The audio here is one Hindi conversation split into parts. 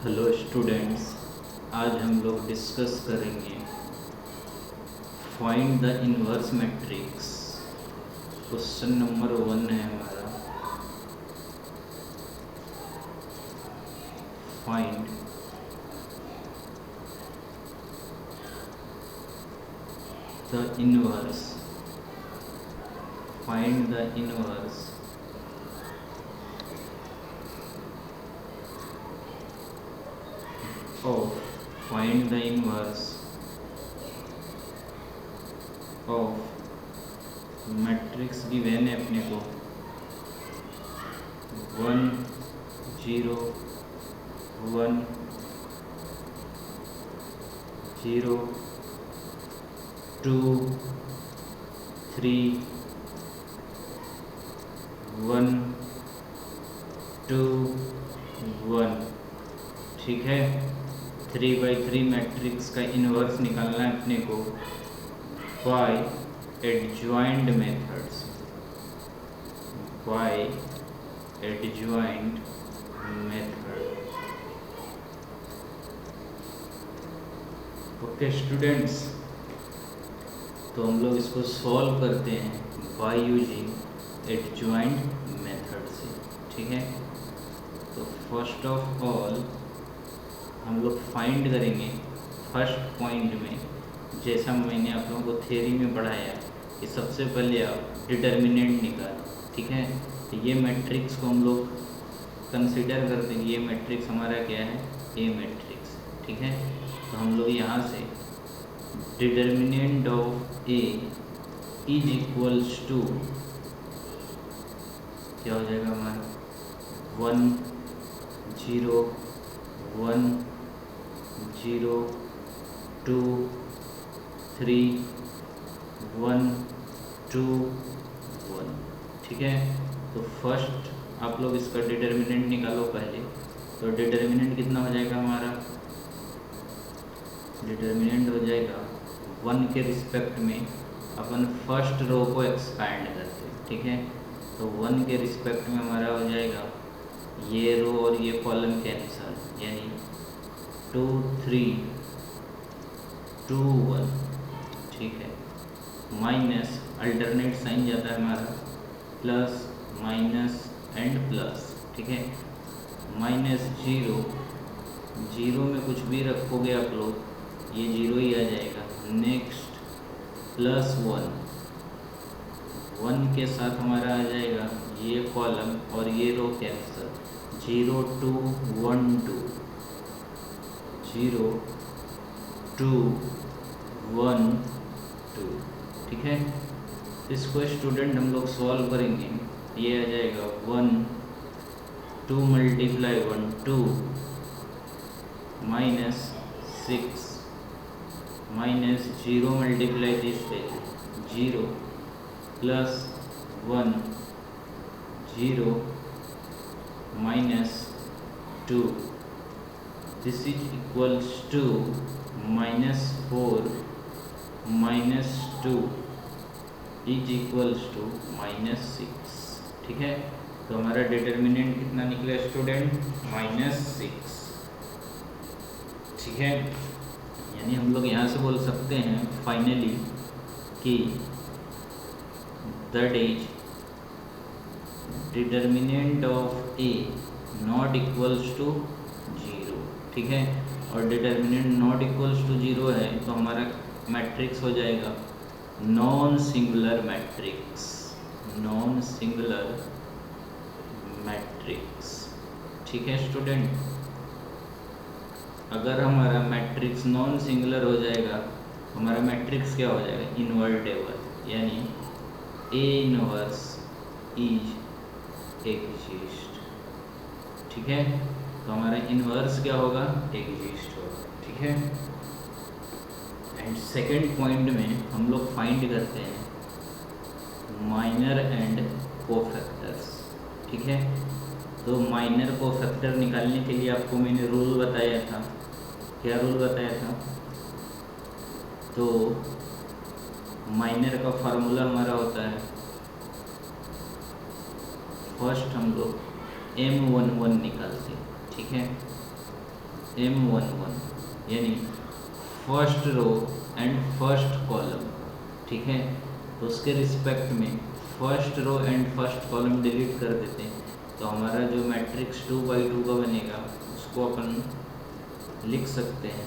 हेलो स्टूडेंट्स, आज हम लोग डिस्कस करेंगे find the inverse matrix. Question number 1 है हमारा, find the inverse of matrix given है अपने को 1 0 1 0 2 3 1 2 1। ठीक है, 3/3 मैट्रिक्स का इन्वर्स निकालना है अपने को by adjoint methods, okay students, तो हम लोग इसको सॉल्व करते हैं बाय यूजिंग एडजॉइंट मेथड से। ठीक है, तो फर्स्ट ऑफ ऑल हम लोग फाइंड करेंगे फर्स्ट पॉइंट में, जैसा मैंने आप लोगों को थ्योरी में पढ़ाया कि सबसे पहले आप डिटर्मिनेंट निकालो। ठीक है, तो ये मैट्रिक्स को हम लोग कंसिडर करते हैं, ये मैट्रिक्स हमारा क्या है, ए मैट्रिक्स। ठीक है, तो हम लोग यहाँ से determinant of A is equals to क्या हो जाएगा हमारा 1 0 1 0 2 3 1 2 1। ठीक है, तो फर्स्ट आप लोग इसका डिटर्मिनेंट निकालो पहले। तो डिटर्मिनेंट कितना हो जाएगा हमारा, डिटर्मिनेंट हो जाएगा 1 के रिस्पेक्ट में अपन फर्स्ट रो को एक्सपैंड करते हैं। ठीक है, तो 1 के रिस्पेक्ट में हमारा हो जाएगा ये रो और ये कॉलम कैंसल, यानी 2 3 2 1। ठीक है, माइनस अल्टरनेट साइन जाता है हमारा, प्लस माइनस एंड प्लस। ठीक है, -0 0 में कुछ भी रखोगे आप लोग, ये 0 ही आ जाएगा। नेक्स्ट +1 1 के साथ हमारा आ जाएगा ये कॉलम और ये रो कैंसल, 0 2 1 2 0 2 1 2। ठीक है, इसको स्टूडेंट हम लोग सॉल्व करेंगे, ये आ जाएगा 1 2 × 1 2 -6 -0 multiply this 0 +1 0 -2 this is equals to -4 -2 is equals to -6। ठीक है, तो हमारा डिटर्मिनेंट कितना निकला स्टूडेंट, -6। ठीक है, यानी हम लोग यहाँ से बोल सकते हैं फाइनली कि that is determinant of A not equals to 0। ठीक है, और डिटर्मिनेंट नॉट इक्वल्स टू 0 है तो हमारा मैट्रिक्स हो जाएगा नॉन सिंगुलर मैट्रिक्स। ठीक है स्टूडेंट, अगर हमारा मैट्रिक्स नॉन सिंगुलर हो जाएगा तो हमारा मैट्रिक्स क्या हो जाएगा, इन्वर्टेबल, यानी ए इनवर्स इज एग्जिस्ट। ठीक है, तो हमारा इन्वर्स क्या होगा, एग्जिस्ट होगा। ठीक है, एंड सेकेंड पॉइंट में हम लोग फाइंड करते हैं माइनर एंड कोफैक्टर्स। ठीक है, तो माइनर कोफैक्टर निकालने के लिए आपको मैंने रूल बताया था, क्या रूल बताया था, तो माइनर का फार्मूला हमारा होता है, फर्स्ट हम लोग M11 निकालते हैं। ठीक है, M11 यानी first row and first column, ठीक है। तो उसके रिस्पेक्ट में first row and first column delete कर देते हैं, तो हमारा जो मैट्रिक्स 2/2 का बनेगा उसको अपन लिख सकते हैं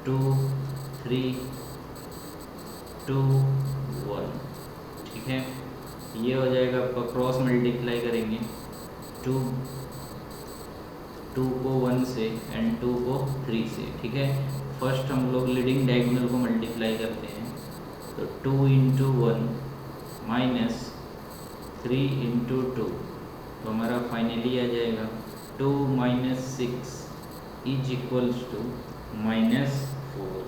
2 3 2 1, ठीक है। ये हो जाएगा आपका, क्रॉस मल्टीप्लाई करेंगे 2 को 1 से एंड 2 को 3 से, ठीक है। फर्स्ट हम लोग लीडिंग डायगोनल को मल्टीप्लाई करते हैं, तो 2 × 1 माइनस 3 × 2, तो हमारा फाइनली आ जाएगा 2 - 6 = -4,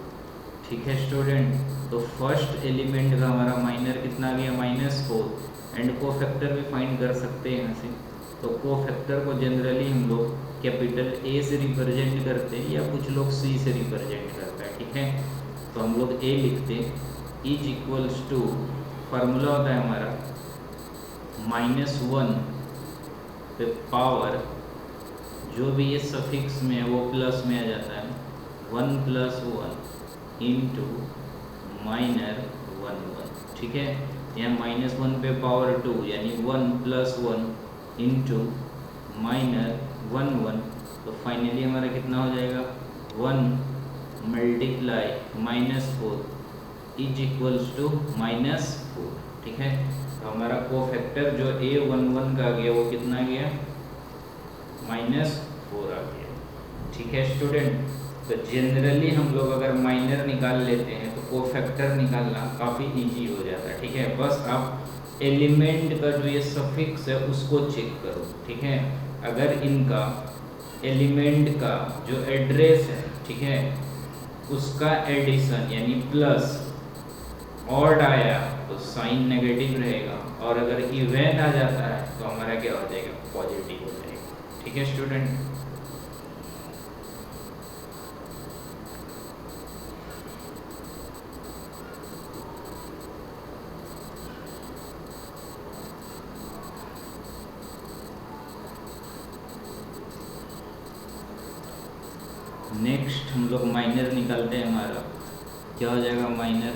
ठीक है स्टूडेंट। तो फर्स्ट एलिमेंट का हमारा माइनर कितना आ गया, -4, एंड को फैक्टर भी फाइंड कर सकते हैं यहाँ से। तो को फैक्टर को जनरली हम लोग कैपिटल ए से रिप्रेजेंट करते हैं या कुछ लोग सी से रिप्रेजेंट करते हैं, ठीक है। तो हम लोग ए लिखते हैं, = फार्मूला होता है हमारा -1 पे पावर, जो भी ये सफिक्स में है वो प्लस में आ जाता है, 1 + 1 इंटू माइनर 1, ठीक है। यहाँ -1 पे पावर 2 यानी 1 + 1 इंटू माइनर 1, तो फाइनली हमारा कितना हो जाएगा 1 × -4 = -4, ठीक है। तो हमारा कोफैक्टर जो A11 का आ गया वो कितना गया, -4 आ गया, ठीक है स्टूडेंट। तो जनरली हम लोग अगर माइनर निकाल लेते हैं तो कोफैक्टर निकालना काफ़ी इजी हो जाता है, ठीक है। बस आप एलिमेंट का जो ये सफिक्स है उसको चेक करो, ठीक है। अगर इनका एलिमेंट का जो एड्रेस है, ठीक है, उसका एडिशन यानी प्लस ऑड आया तो साइन नेगेटिव रहेगा, और अगर इवन आ जाता है तो हमारा क्या हो जाएगा, पॉजिटिव हो जाएगा, ठीक है स्टूडेंट। नेक्स्ट हम लोग माइनर निकालते हैं, हमारा क्या हो जाएगा माइनर,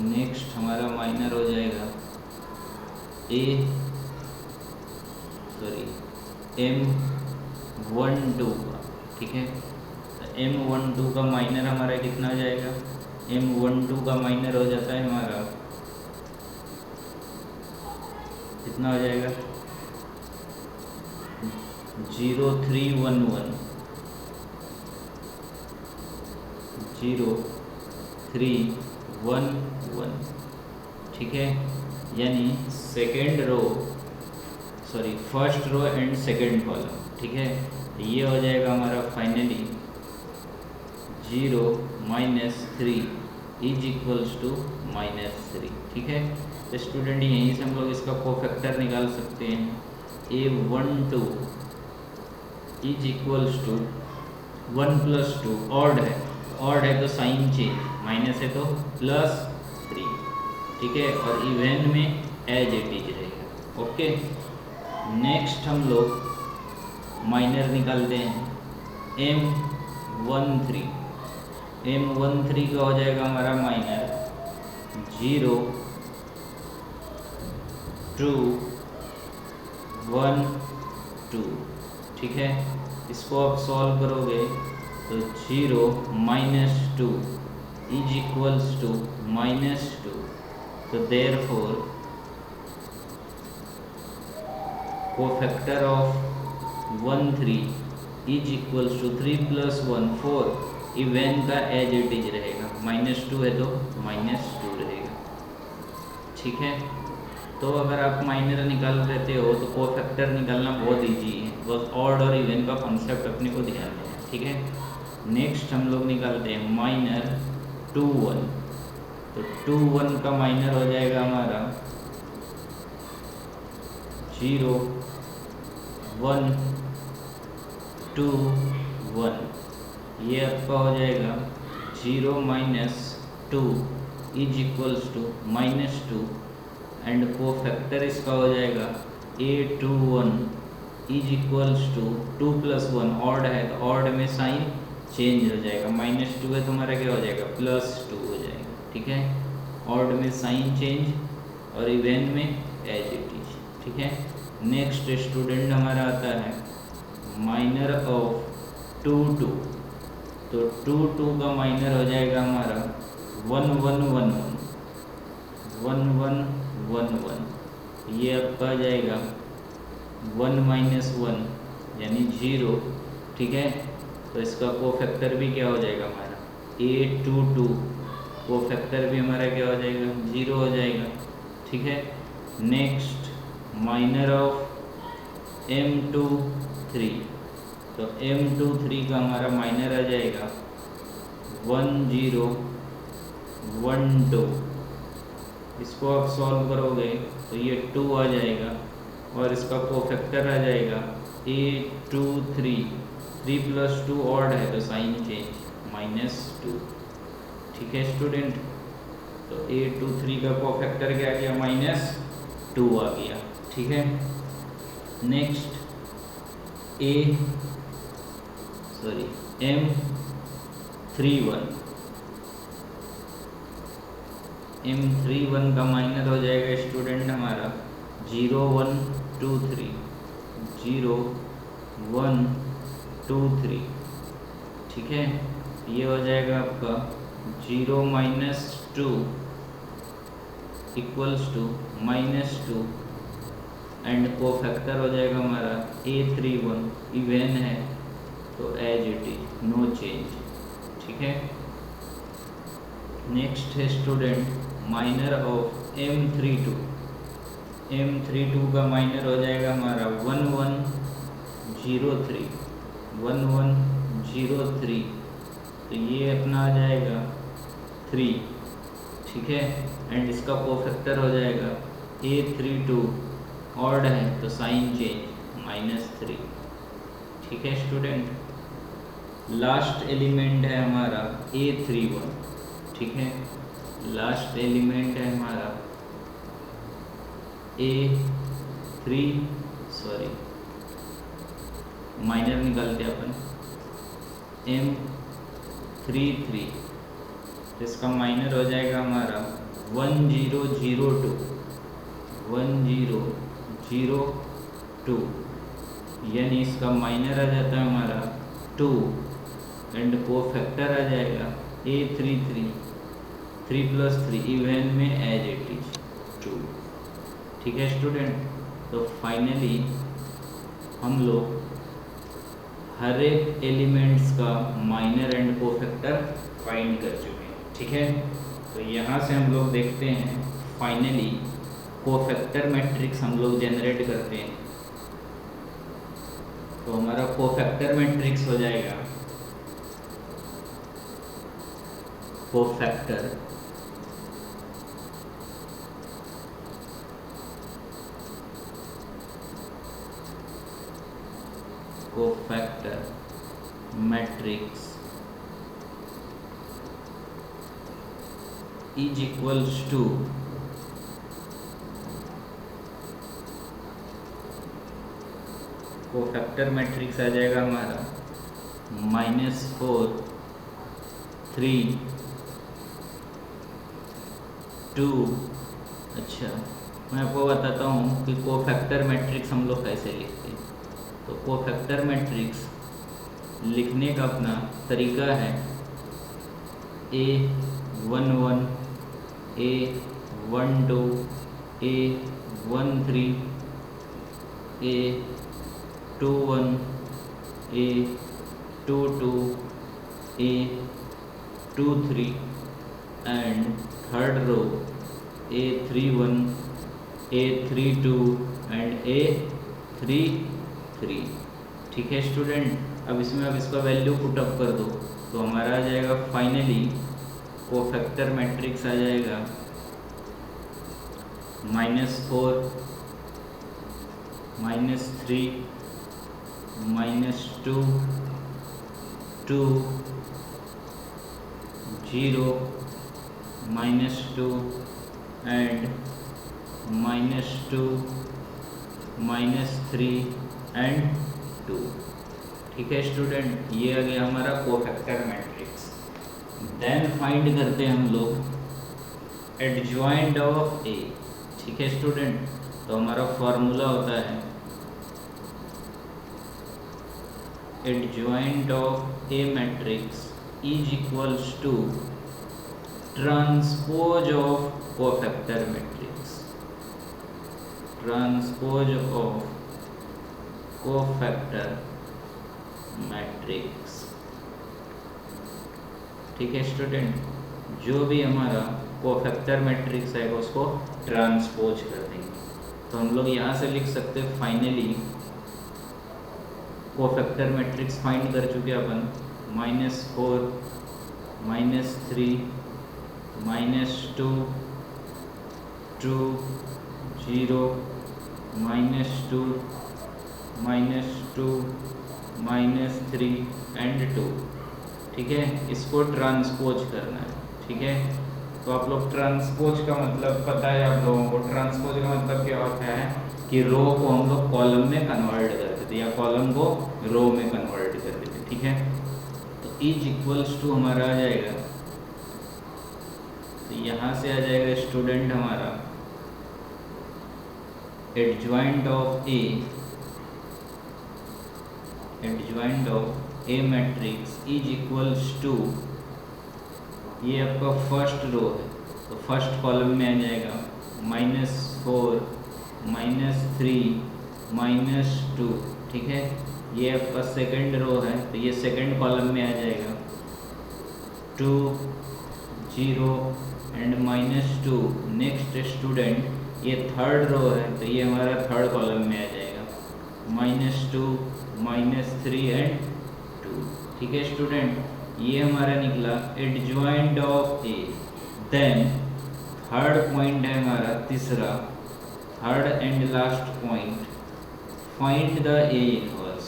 नेक्स्ट हमारा माइनर हो जाएगा M12 का, ठीक है। तो M12 का माइनर हमारा कितना हो जाएगा, M12 का माइनर हो जाता है हमारा कितना हो जाएगा 0311 0311, ठीक है। यानी first row and second column, ठीक है। ये हो जाएगा हमारा फाइनली 0 - 3 = -3, ठीक है। तो स्टूडेंट यहीं से हम लोग इसका कोफैक्टर निकाल सकते हैं, A12 = 1 + 2, ऑड है तो साइन चेंज, माइनस है तो +3, ठीक है, और इवन में एज इट इज रहेगा, ओके। नेक्स्ट हम लोग माइनर निकालते हैं M13 का हो जाएगा हमारा माइनर 0 2 1 2, ठीक है। इसको आप सॉल्व करोगे तो 0 - 2 = -2, तो देयरफॉर कोफैक्टर ऑफ 13 = 3 + 1 4, इवन का एज इट इज रहेगा, -2 है तो -2 रहेगा, ठीक है। तो अगर आप माइनर निकाल लेते हो तो कोफैक्टर निकालना बहुत इजी है, बस ऑड और इवन का कॉन्सेप्ट अपने को ध्यान देना, ठीक है। नेक्स्ट हम लोग निकालते हैं माइनर 21, तो 21 का माइनर हो जाएगा हमारा 0 1 2 1, ये आपका हो जाएगा 0 - 2 = -2, एंड कोफैक्टर इसका हो जाएगा A21 = 2 + 1, ऑड है तो ऑड में साइन चेंज हो जाएगा, -2 है तो हमारा क्या हो जाएगा, +2 हो जाएगा। ठीक है, ऑड में साइन चेंज और इवन में एज इट इज। ठीक है, नेक्स्ट स्टूडेंट हमारा आता है माइनर ऑफ 2 2। तो 2 2 का माइनर हो जाएगा हमारा 1 1 1 1 1 1 1। ये आपका आ जाएगा 1 - 1 यानी 0। ठीक है, तो इसका कोफैक्टर भी क्या हो जाएगा हमारा 8 2 2। कोफैक्टर भी हमारा क्या हो जाएगा, 0 हो जाएगा। ठीक है, नेक्स्ट माइनर ऑफ m2 3। तो m2 3 का हमारा माइनर आ जाएगा 1 0 1 2। इसको आप सॉल्व करोगे तो ये 2 आ जाएगा और इसका कोफैक्टर आ जाएगा 8 2 3। 3 + 2 ऑड है तो साइन चेंज -2। ठीक है स्टूडेंट, तो 8 2 3 का कोफैक्टर क्या आ गया, -2 आ गया। ठीक है, नेक्स्ट m31। m31 का माइनर हो जाएगा स्टूडेंट हमारा 0 1 2 3 0 1 2 3। ठीक है, ये हो जाएगा आपका 0 - 2 = -2 एंड कोफैक्टर हो जाएगा हमारा a31। इवन है तो as it is, no change. ठीक है, नेक्स्ट है student minor of m32। m32 का माइनर हो जाएगा हमारा 1 1 0 3 1 1 0 3। तो ये अपना आ जाएगा 3। ठीक है, एंड इसका कोफैक्टर हो जाएगा a32। ऑड है तो साइन चेंज -3। ठीक है स्टूडेंट, लास्ट एलिमेंट है हमारा a31। ठीक है, लास्ट एलिमेंट है हमारा माइनर निकालते अपन m33। तो इसका माइनर हो जाएगा हमारा 1 0 0 2 1 0 0 2। यानी इसका माइनर आ जाता है हमारा 2 एंड कोफैक्टर आ जाएगा a33। 3 + 3 इवन में एज इट इज 2। ठीक है स्टूडेंट, तो फाइनली हम लोग हर एक एलिमेंट्स का माइनर एंड कोफैक्टर फाइंड कर चुके हैं। ठीक है, तो यहाँ से हम लोग देखते हैं फाइनली कोफैक्टर मैट्रिक्स हम लोग जनरेट करते हैं। तो हमारा कोफैक्टर मैट्रिक्स हो जाएगा cofactor matrix is equals to cofactor matrix आ जाएगा हमारा -4 3 2। अच्छा, मैं आपको बताता हूँ कि कोफैक्टर मैट्रिक्स हम लोग कैसे लिखते हैं। तो कोफैक्टर मैट्रिक्स लिखने का अपना तरीका है a11 a12 a13 a21 a22 a23 and third row a31 a32 and a33। ठीक है स्टूडेंट, अब इसमें अब इसका वैल्यू पुट अप कर दो तो हमारा आ जाएगा फाइनली कोफैक्टर मैट्रिक्स आ जाएगा -4 -3 -2 2 0 -2 एंड -2 -3 एंड 2। ठीक है स्टूडेंट, ये आ गया हमारा कोफैक्टर मैट्रिक्स। देन फाइंड करते हैं हम लोग एडजॉइंट ऑफ ए। ठीक है स्टूडेंट, तो हमारा फॉर्मूला होता है adjoint of A matrix is equals to transpose of cofactor matrix, transpose of cofactor matrix. ठीक है स्टूडेंट, जो भी हमारा कोफैक्टर मैट्रिक्स है उसको ट्रांसपोज कर देंगे। तो हम लोग यहाँ से लिख सकते हैं फाइनली कोफैक्टर मैट्रिक्स फाइंड कर चुके अपन, -4 -3 -2 2 0 -2 -2 -3 एंड 2। ठीक है, इसको ट्रांसपोज करना है। ठीक है, तो आप लोग ट्रांसपोज का मतलब पता है आप लोगों को। ट्रांसपोज का मतलब क्या होता है कि रो को हम लोग कॉलम में कन्वर्ट कर देते या कॉलम को रो में कन्वर्ट कर देते। ठीक है, तो इज इक्वल्स टू हमारा आ जाएगा, तो यहाँ से आ जाएगा स्टूडेंट हमारा adjoint of A, adjoint of A matrix is equals to, ये आपका फर्स्ट रो है तो फर्स्ट कॉलम में आ जाएगा -4 -3 -2। ठीक है, ये आपका सेकंड रो है तो ये सेकंड कॉलम में आ जाएगा 2 0 एंड -2। नेक्स्ट स्टूडेंट ये थर्ड रो है तो ये हमारा थर्ड कॉलम में आ जाएगा -2 -3 एंड 2। ठीक है स्टूडेंट, ये हमारा निकला adjoint of A. Then third point है हमारा तीसरा, third and last point, find the A inverse.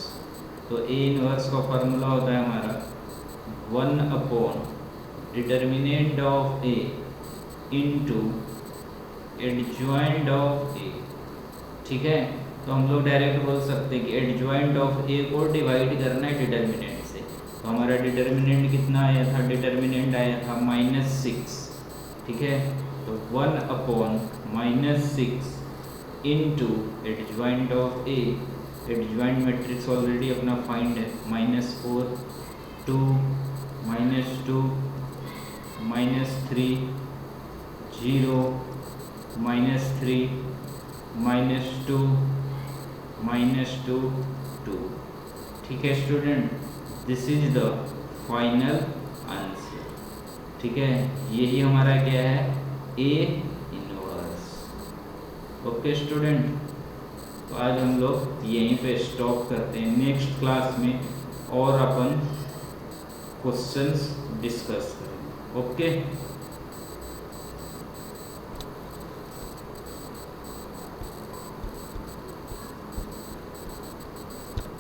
तो ए इनवर्स का फॉर्मूला होता है हमारा 1 determinant of A into adjoint of A. ठीक है, तो हम लोग डायरेक्ट बोल सकते हैं कि एडजॉइंट ऑफ ए को डिवाइड करना है डिटर्मिनेंट से। तो हमारा डिटर्मिनेंट कितना आया था, डिटर्मिनेंट आया था -6। ठीक है, तो 1/-6 into adjoint of A. Adjoint matrix already अपना फाइंड है, -4 2 -2 -3 0 -3 -2 -2 2। ठीक है student, this is the final answer. ठीक है, यही हमारा क्या है, ए इनवर्स। ओके स्टूडेंट, तो आज हम लोग यहीं पे स्टॉप करते हैं। नेक्स्ट क्लास में और अपन क्वेश्चंस डिस्कस करेंगे। ओके।